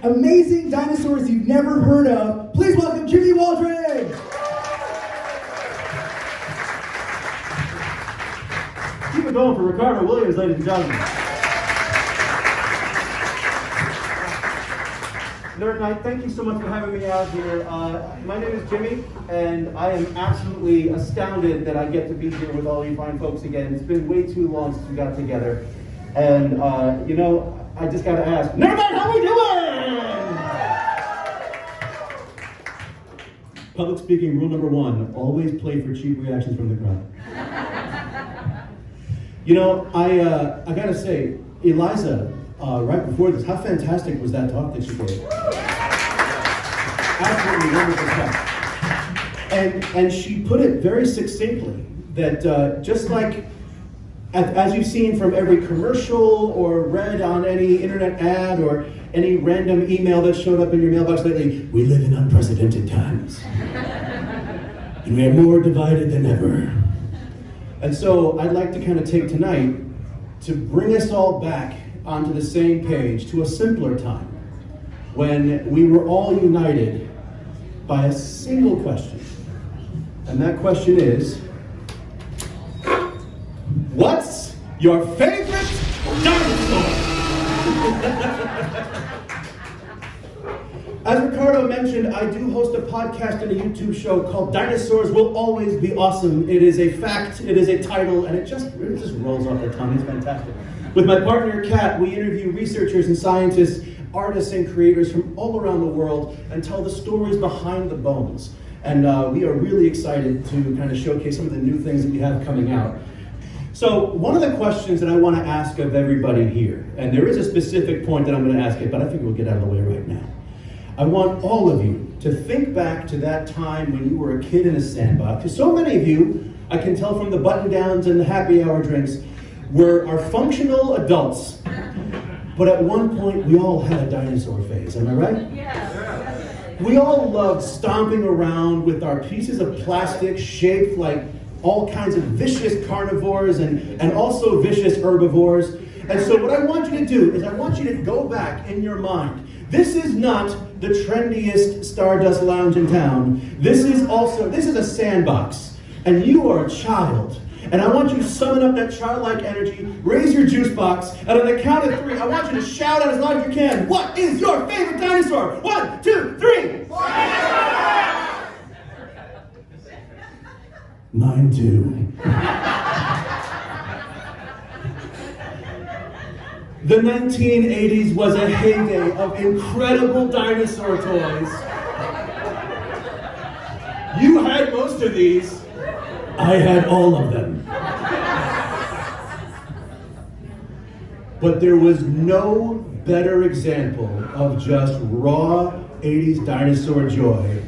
amazing dinosaurs you've never heard of. Please welcome Jimmy Waldron! Keep it going for Ricardo Williams, ladies and gentlemen. Nerd Nite, thank you so much for having me out here. My name is Jimmy, and I am absolutely astounded that I get to be here with all you fine folks again. It's been way too long since we got together. And, you know, I just got to ask, Nerd Nite, how we doing? Public speaking rule number 1, always play for cheap reactions from the crowd. You know, I got to say, Eliza, right before this, how fantastic was that talk that she gave? Absolutely wonderful stuff. And she put it very succinctly that just like, as you've seen from every commercial or read on any internet ad or any random email that showed up in your mailbox lately, we live in unprecedented times. And we are more divided than ever. And so I'd like to kind of take tonight to bring us all back onto the same page to a simpler time when we were all united by a single question. And that question is, what's your favorite dinosaur? As Ricardo mentioned, I do host a podcast and a YouTube show called Dinosaurs Will Always Be Awesome. It is a fact, it is a title, and it just rolls off the tongue. It's fantastic. With my partner, Kat, we interview researchers and scientists, artists and creators from all around the world and tell the stories behind the bones. And we are really excited to kind of showcase some of the new things that we have coming out. So one of the questions that I want to ask of everybody here, and there is a specific point that I'm going to ask it, but I think we'll get out of the way right now. I want all of you to think back to that time when you were a kid in a sandbox. Because so many of you, I can tell from the button-downs and the happy hour drinks, are functional adults. But at one point, we all had a dinosaur phase, am I right? Yeah. We all loved stomping around with our pieces of plastic shaped like all kinds of vicious carnivores and also vicious herbivores. And so what I want you to do is I want you to go back in your mind. This is not the trendiest Stardust lounge in town. This is a sandbox. And you are a child. And I want you to summon up that childlike energy, raise your juice box, and on the count of 3, I want you to shout out as loud as you can, what is your favorite dinosaur? 1, 2, 3! Mine too. The 1980s was a heyday of incredible dinosaur toys. You had most of these. I had all of them. But there was no better example of just raw 80s dinosaur joy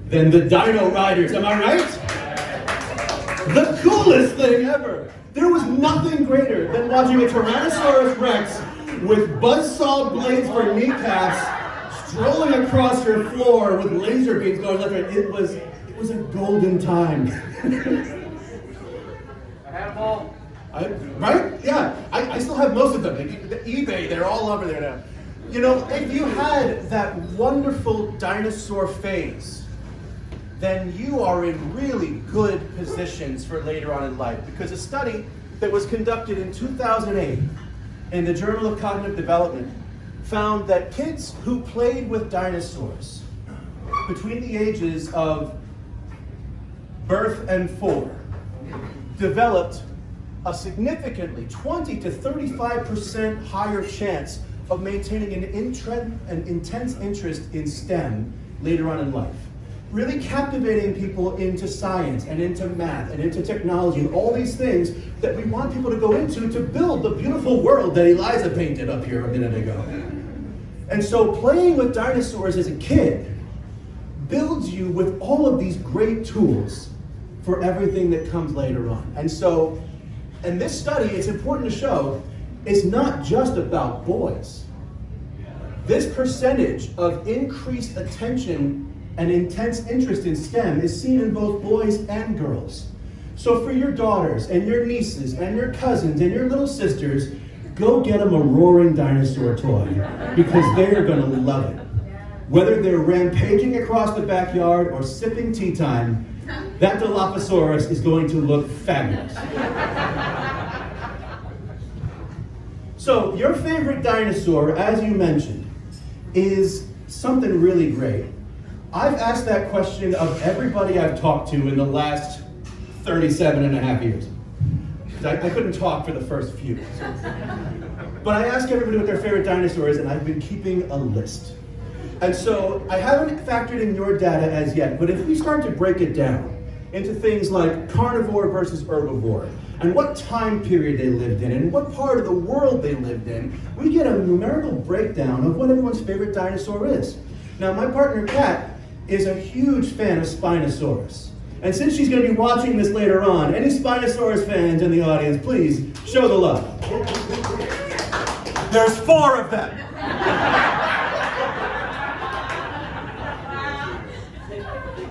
than the Dino Riders, am I right? The coolest thing ever. There was nothing greater than watching a Tyrannosaurus Rex with buzzsaw blades for kneecaps strolling across your floor with laser beams going left and right. It was a golden time. I have them all. Right? Yeah. I still have most of them. The eBay, they're all over there now. You know, if you had that wonderful dinosaur phase, then you are in really good positions for later on in life. Because a study that was conducted in 2008 in the Journal of Cognitive Development found that kids who played with dinosaurs between the ages of birth and 4 developed a significantly 20 to 35% higher chance of maintaining an intense interest in STEM later on in life. Really captivating people into science and into math and into technology and all these things that we want people to go into to build the beautiful world that Eliza painted up here a minute ago. And so playing with dinosaurs as a kid builds you with all of these great tools for everything that comes later on. And so, in this study, it's important to show, it's not just about boys. This percentage of increased attention and intense interest in STEM is seen in both boys and girls. So for your daughters and your nieces and your cousins and your little sisters, go get them a roaring dinosaur toy because they're gonna love it. Whether they're rampaging across the backyard or sipping tea time, that Dilophosaurus is going to look fabulous. So, your favorite dinosaur, as you mentioned, is something really great. I've asked that question of everybody I've talked to in the last 37 and a half years. I couldn't talk for the first few. But I ask everybody what their favorite dinosaur is, and I've been keeping a list. And so I haven't factored in your data as yet, but if we start to break it down into things like carnivore versus herbivore, and what time period they lived in, and what part of the world they lived in, we get a numerical breakdown of what everyone's favorite dinosaur is. Now, my partner, Kat, is a huge fan of Spinosaurus. And since she's going to be watching this later on, any Spinosaurus fans in the audience, please show the love. There's 4 of them.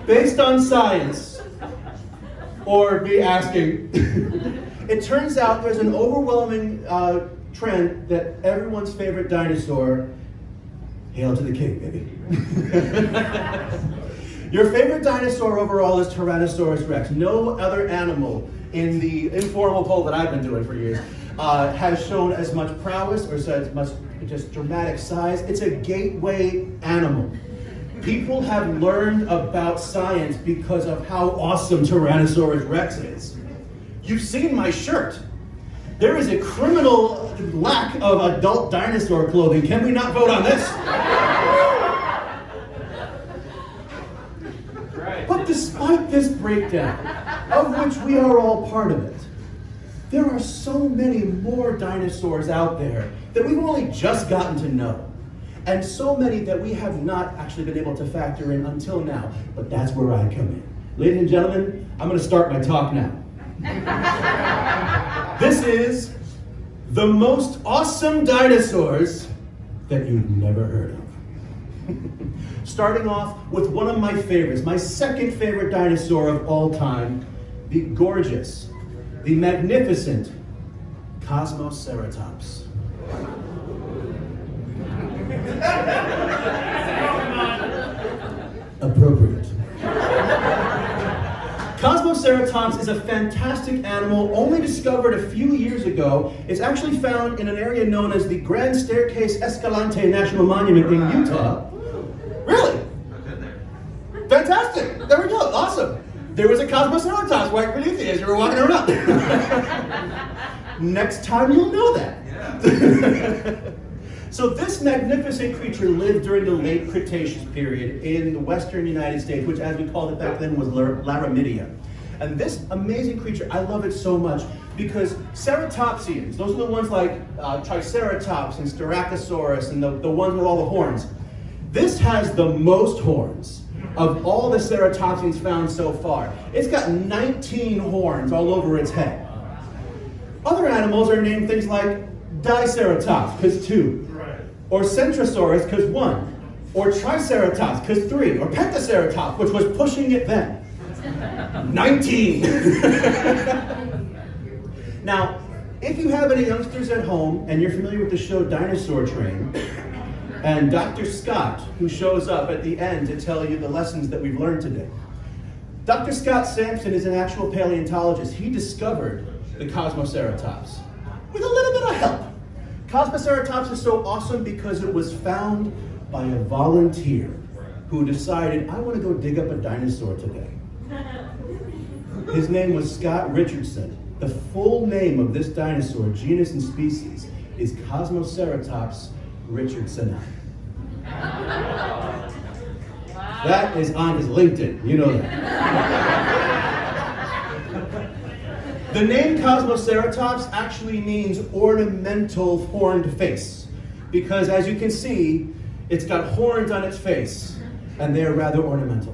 Based on science, or me asking, it turns out there's an overwhelming trend that everyone's favorite dinosaur, hail to the king, baby. Your favorite dinosaur overall is Tyrannosaurus Rex. No other animal in the informal poll that I've been doing for years has shown as much prowess or as much just dramatic size. It's a gateway animal. People have learned about science because of how awesome Tyrannosaurus Rex is. You've seen my shirt. There is a criminal lack of adult dinosaur clothing. Can we not vote on this? But despite this breakdown, of which we are all part of it, there are so many more dinosaurs out there that we've only just gotten to know. And so many that we have not actually been able to factor in until now. But that's where I come in. Ladies and gentlemen, I'm going to start my talk now. This is the most awesome dinosaurs that you've never heard of. Starting off with one of my favorites, my second favorite dinosaur of all time, the gorgeous, the magnificent Cosmoceratops. Appropriate. Cosmoceratops is a fantastic animal only discovered a few years ago. It's actually found in an area known as the Grand Staircase Escalante National Monument in Utah. Really? Fantastic. There we go. Awesome. There was a Cosmoceratops right beneath you as you were walking around. Next time you'll know that. Yeah. So this magnificent creature lived during the late Cretaceous period in the western United States, which as we called it back then was Laramidia. And this amazing creature, I love it so much because ceratopsians, those are the ones like Triceratops and Styracosaurus and the ones with all the horns. This has the most horns of all the ceratopsians found so far. It's got 19 horns all over its head. Other animals are named things like Diceratops, because 2. Or Centrosaurus, because 1. Or Triceratops, because 3. Or Pentaceratops, which was pushing it then. 19! Now, if you have any youngsters at home and you're familiar with the show Dinosaur Train, and Dr. Scott, who shows up at the end to tell you the lessons that we've learned today. Dr. Scott Sampson is an actual paleontologist. He discovered the Cosmoceratops with a little bit of help. Cosmoceratops is so awesome because it was found by a volunteer who decided, I want to go dig up a dinosaur today. His name was Scott Richardson. The full name of this dinosaur, genus and species, is Cosmoceratops richardsoni. That is on his LinkedIn, you know that. The name Cosmoceratops actually means ornamental horned face, because as you can see, it's got horns on its face, and they're rather ornamental.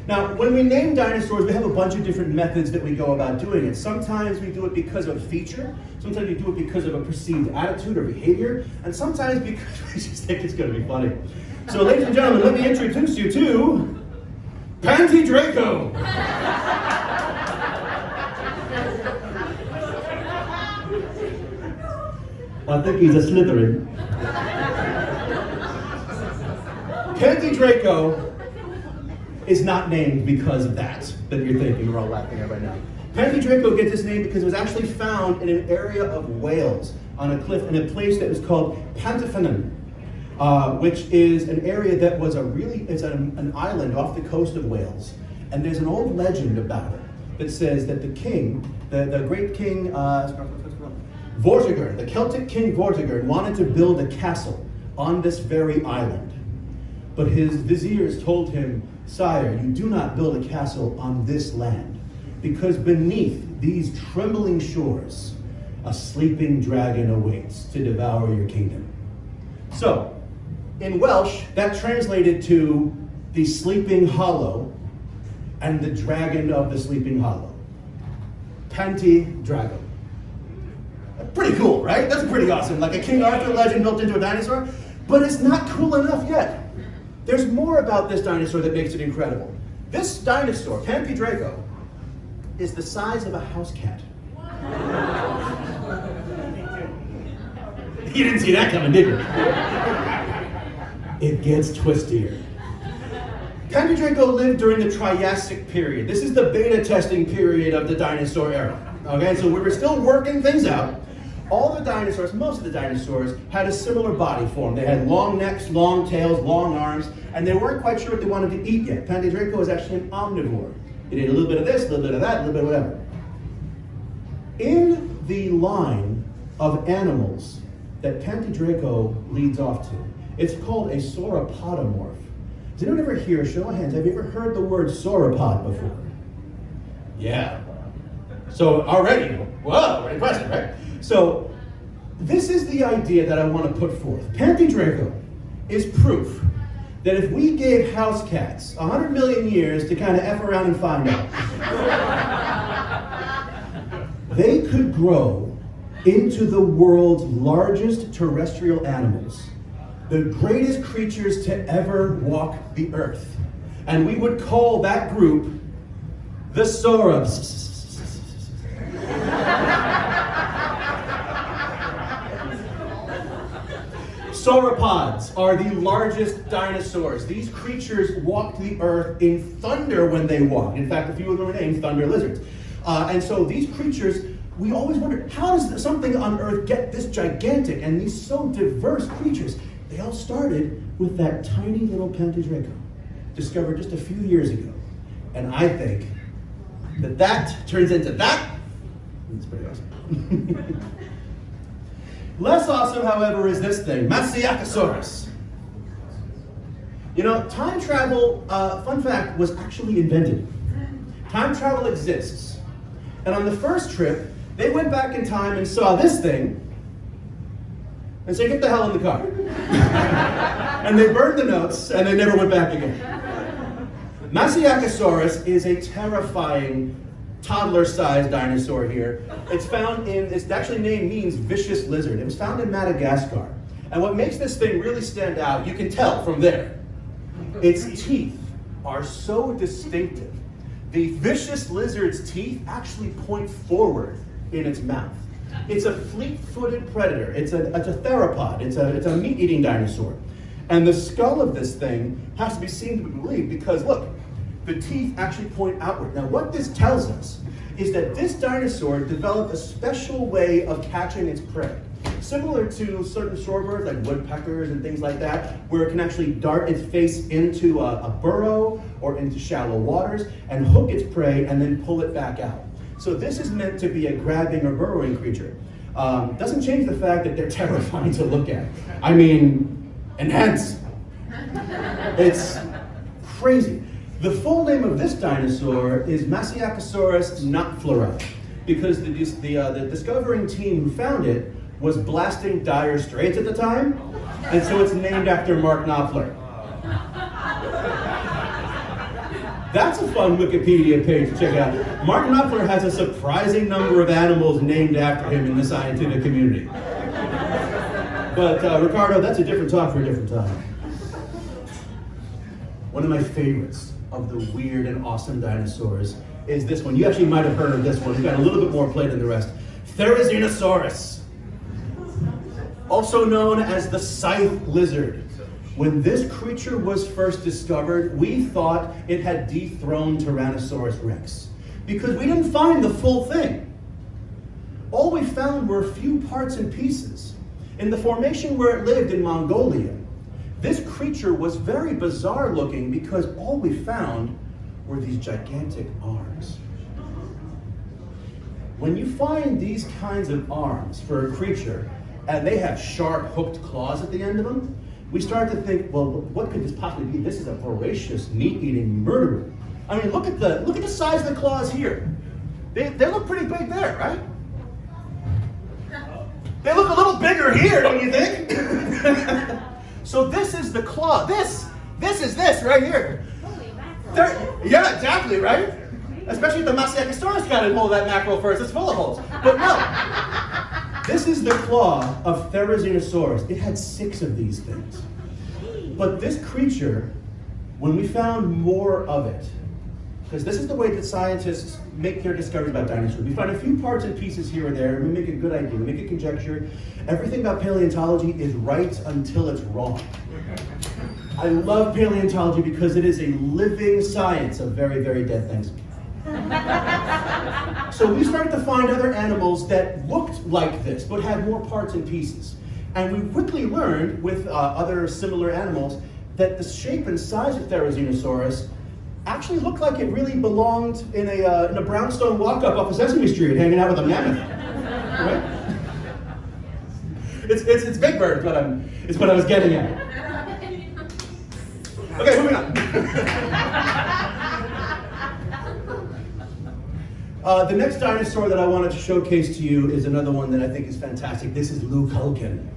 Now, when we name dinosaurs, we have a bunch of different methods that we go about doing it. Sometimes we do it because of feature, sometimes we do it because of a perceived attitude or behavior, and sometimes because we just think it's going to be funny. So, ladies and gentlemen, let me introduce you to PANTYORACO. I think he's a Slytherin. PANTYORACO is not named because of that you're thinking. We're all laughing at right now. PANTYORACO gets its name because it was actually found in an area of Wales on a cliff in a place that was called Pantyfenan, which is an area that was an island off the coast of Wales. And there's an old legend about it that says that the king, the great king, Vortigern, the Celtic king Vortigern, wanted to build a castle on this very island. But his viziers told him, "Sire, you do not build a castle on this land, because beneath these trembling shores, a sleeping dragon awaits to devour your kingdom." So, in Welsh, that translated to the sleeping hollow and the dragon of the sleeping hollow. PANTYORACO. Pretty cool, right? That's pretty awesome. Like a King Arthur legend built into a dinosaur. But it's not cool enough yet. There's more about this dinosaur that makes it incredible. This dinosaur, PANTYORACO, is the size of a house cat. You didn't see that coming, did you? It gets twistier. PANTYORACO lived during the Triassic period. This is the beta testing period of the dinosaur era. Okay, so we were still working things out. All the dinosaurs, most of the dinosaurs, had a similar body form. They had long necks, long tails, long arms, and they weren't quite sure what they wanted to eat yet. PANTYORACO was actually an omnivore. It ate a little bit of this, a little bit of that, a little bit of whatever. In the line of animals that PANTYORACO leads off to, it's called a sauropodomorph. Did anyone ever hear, show of hands, have you ever heard the word sauropod before? Yeah. So already, whoa, impressive, right? So this is the idea that I want to put forth. PANTYORACO is proof that if we gave house cats 100 million years to kind of F around and find out, they could grow into the world's largest terrestrial animals, the greatest creatures to ever walk the earth. And we would call that group the Saurups. Sauropods are the largest dinosaurs. These creatures walked the earth in thunder when they walked. In fact, a few of them are named thunder lizards. And so these creatures, we always wondered, how does something on earth get this gigantic and these so diverse creatures? They all started with that tiny little PANTYORACO, discovered just a few years ago. And I think that turns into that. It's pretty awesome. Less awesome, however, is this thing, Masiakasaurus. You know, time travel, fun fact, was actually invented. Time travel exists. And on the first trip, they went back in time and saw this thing and said, "Get the hell in the car." And they burned the notes and they never went back again. Masiakasaurus is a terrifying toddler-sized dinosaur here. It's actually name means vicious lizard. It was found in Madagascar. And what makes this thing really stand out, you can tell from there, its teeth are so distinctive. The vicious lizard's teeth actually point forward in its mouth. It's a fleet-footed predator. It's a theropod. It's a meat-eating dinosaur. And the skull of this thing has to be seen to be believed because, look, the teeth actually point outward. Now, what this tells us is that this dinosaur developed a special way of catching its prey. Similar to certain shorebirds like woodpeckers and things like that, where it can actually dart its face into a burrow or into shallow waters and hook its prey and then pull it back out. So this is meant to be a grabbing or burrowing creature. Doesn't change the fact that they're terrifying to look at. I mean, intense. It's crazy. The full name of this dinosaur is Masiakasaurus knopfleri, because the discovering team who found it was blasting Dire Straits at the time, and so it's named after Mark Knopfler. That's a fun Wikipedia page to check out. Mark Knopfler has a surprising number of animals named after him in the scientific community. But Ricardo, that's a different talk for a different time. One of my favorites of the weird and awesome dinosaurs is this one. You actually might have heard of this one. It's got a little bit more play than the rest. THERIZINOSAURUS. also known as the scythe lizard. When this creature was first discovered, we thought it had dethroned Tyrannosaurus rex because we didn't find the full thing. All we found were a few parts and pieces. In the formation where it lived in Mongolia, this creature was very bizarre looking because all we found were these gigantic arms. When you find these kinds of arms for a creature, and they have sharp hooked claws at the end of them, we start to think, well, what could this possibly be? This is a voracious, meat-eating murderer. I mean, look at the size of the claws here. They look pretty big there, right? They look a little bigger here, don't you think? So this is the claw. This is this right here. Yeah, exactly, right? Especially if the Masiacosaurus got in hold of that mackerel first. It's full of holes. But no. This is the claw of THERIZINOSAURUS. It had 6 of these things. But this creature, when we found more of it, because this is the way that scientists make their discoveries about dinosaurs. We find a few parts and pieces here and there, and we make a good idea, we make a conjecture. Everything about paleontology is right until it's wrong. I love paleontology because it is a living science of very, very dead things. So we started to find other animals that looked like this, but had more parts and pieces. And we quickly learned with other similar animals that the shape and size of THERIZINOSAURUS actually looked like it really belonged in a brownstone walk-up off of Sesame Street, hanging out with a mammoth. Right? It's Big Bird, is what I was getting at. Okay, moving on. The next dinosaur that I wanted to showcase to you is another one that I think is fantastic. This is LLUKALKAN.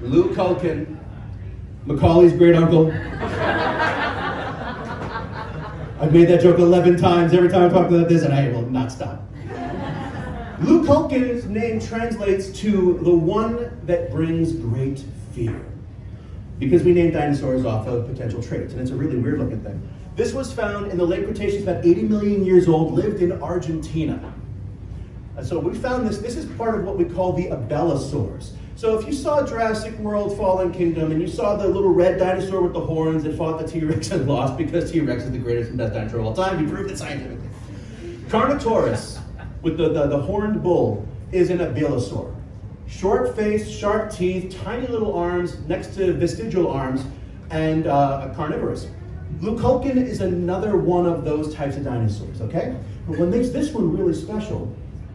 LLUKALKAN, Macaulay's great uncle. I've made that joke 11 times every time I talk about this, and I will not stop. LLUKALKAN's name translates to the one that brings great fear, because we named dinosaurs off of potential traits, and it's a really weird looking thing. This was found in the late Cretaceous, about 80 million years old, lived in Argentina. And so we found this is part of what we call the abelisaurs. So if you saw Jurassic World Fallen Kingdom and you saw the little red dinosaur with the horns that fought the T-Rex and lost because T-Rex is the greatest and best dinosaur of all time, we proved it scientifically. Carnotaurus, with the horned bull, is an abelisaur. Short face, sharp teeth, tiny little arms next to vestigial arms, and carnivorous. LLUKALKAN is another one of those types of dinosaurs, okay? But what makes this one really special,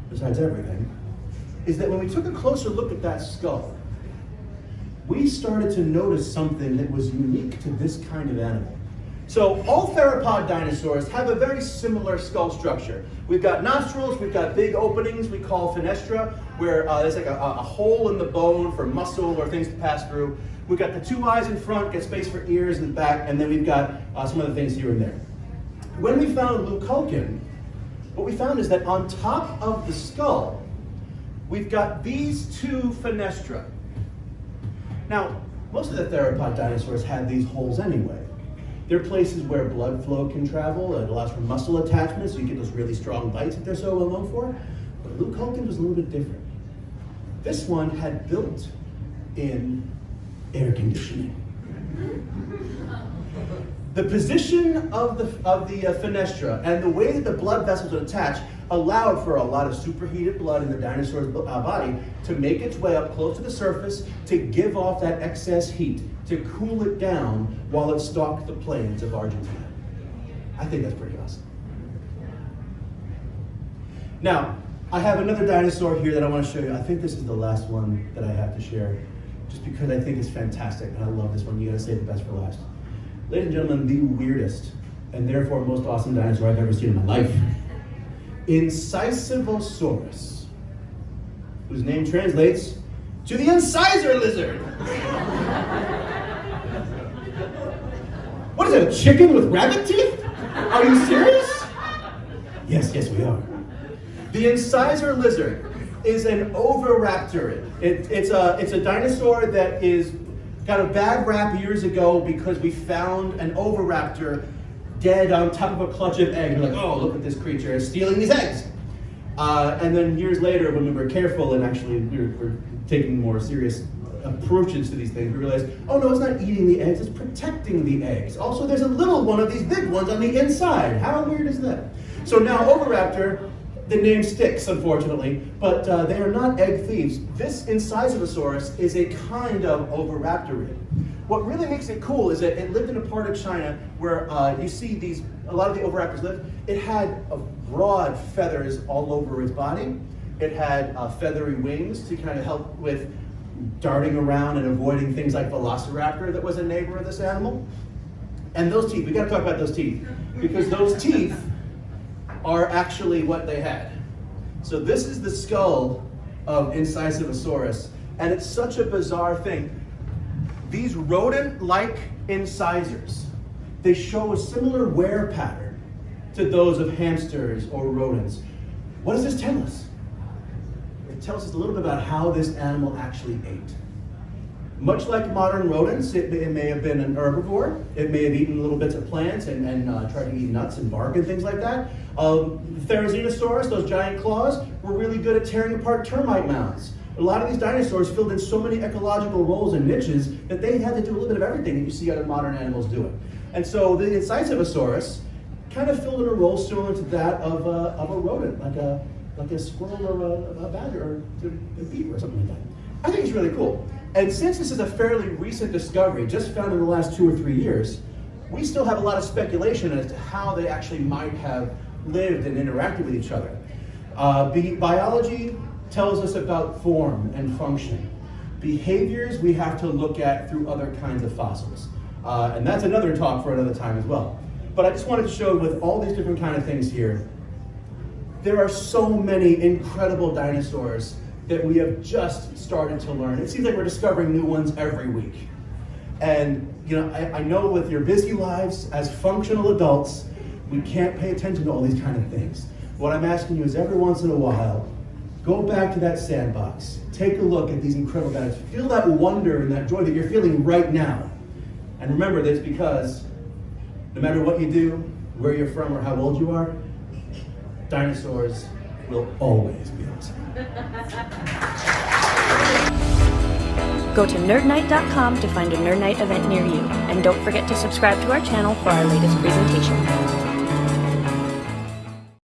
besides everything, is that when we took a closer look at that skull, we started to notice something that was unique to this kind of animal. So all theropod dinosaurs have a very similar skull structure. We've got nostrils, we've got big openings we call fenestra, where there's like a hole in the bone for muscle or things to pass through. We've got the 2 eyes in front, get space for ears in the back, and then we've got some other things here and there. When we found LLUKALKAN, what we found is that on top of the skull, we've got these 2 fenestra. Now, most of the theropod dinosaurs had these holes anyway. They're places where blood flow can travel. It allows for muscle attachment, so you get those really strong bites that they're so well known for. But LLUKALKAN was a little bit different. This one had built-in air conditioning. The position of the fenestra and the way that the blood vessels would attach allowed for a lot of superheated blood in the dinosaur's body to make its way up close to the surface to give off that excess heat, to cool it down while it stalked the plains of Argentina. I think that's pretty awesome. Now, I have another dinosaur here that I want to show you. I think this is the last one that I have to share, just because I think it's fantastic and I love this one. You gotta save the best for last. Ladies and gentlemen, the weirdest and therefore most awesome dinosaur I've ever seen in my life. INCISIVOSAURUS, whose name translates to the incisor lizard. What is it, a chicken with rabbit teeth? Are you serious? Yes, we are. The incisor lizard is an oviraptor. It's a dinosaur that got a bad rap years ago because we found an oviraptor dead on top of a clutch of eggs. We're like, oh, look at this creature, it's stealing these eggs. And then years later, when we were careful and actually we're taking more serious approaches to these things, we realized, oh no, it's not eating the eggs, it's protecting the eggs. Also, there's a little one of these big ones on the inside. How weird is that? So now Oviraptor, the name sticks, unfortunately, but they are not egg thieves. This Incisivosaurus is a kind of Oviraptorid. What really makes it cool is that it lived in a part of China where you see a lot of the Oviraptors live. It had broad feathers all over its body. It had feathery wings to kind of help with darting around and avoiding things like Velociraptor that was a neighbor of this animal. And those teeth, we gotta talk about those teeth, because those teeth are actually what they had. So this is the skull of Incisivosaurus, and it's such a bizarre thing. These rodent-like incisors, they show a similar wear pattern to those of hamsters or rodents. What does this tell us? It tells us a little bit about how this animal actually ate. Much like modern rodents, it may have been an herbivore. It may have eaten little bits of plants and tried to eat nuts and bark and things like that. THERIZINOSAURUS, those giant claws, were really good at tearing apart termite mounds. A lot of these dinosaurs filled in so many ecological roles and niches that they had to do a little bit of everything that you see other modern animals doing. And so the Incisivosaurus kind of filled in a role similar to that of a rodent, like a squirrel or a badger or a beaver or something like that. I think it's really cool. And since this is a fairly recent discovery, just found in the last 2 or 3 years, we still have a lot of speculation as to how they actually might have lived and interacted with each other. Biology tells us about form and function. Behaviors we have to look at through other kinds of fossils. And that's another talk for another time as well. But I just wanted to show with all these different kind of things here, there are so many incredible dinosaurs that we have just started to learn. It seems like we're discovering new ones every week. And I know with your busy lives as functional adults, we can't pay attention to all these kind of things. What I'm asking you is every once in a while, go back to that sandbox, take a look at these incredible dinosaurs, feel that wonder and that joy that you're feeling right now. And remember this, because no matter what you do, where you're from or how old you are, dinosaurs will always be awesome. Go to nerdnite.com to find a Nerd Nite event near you, and don't forget to subscribe to our channel for our latest presentation.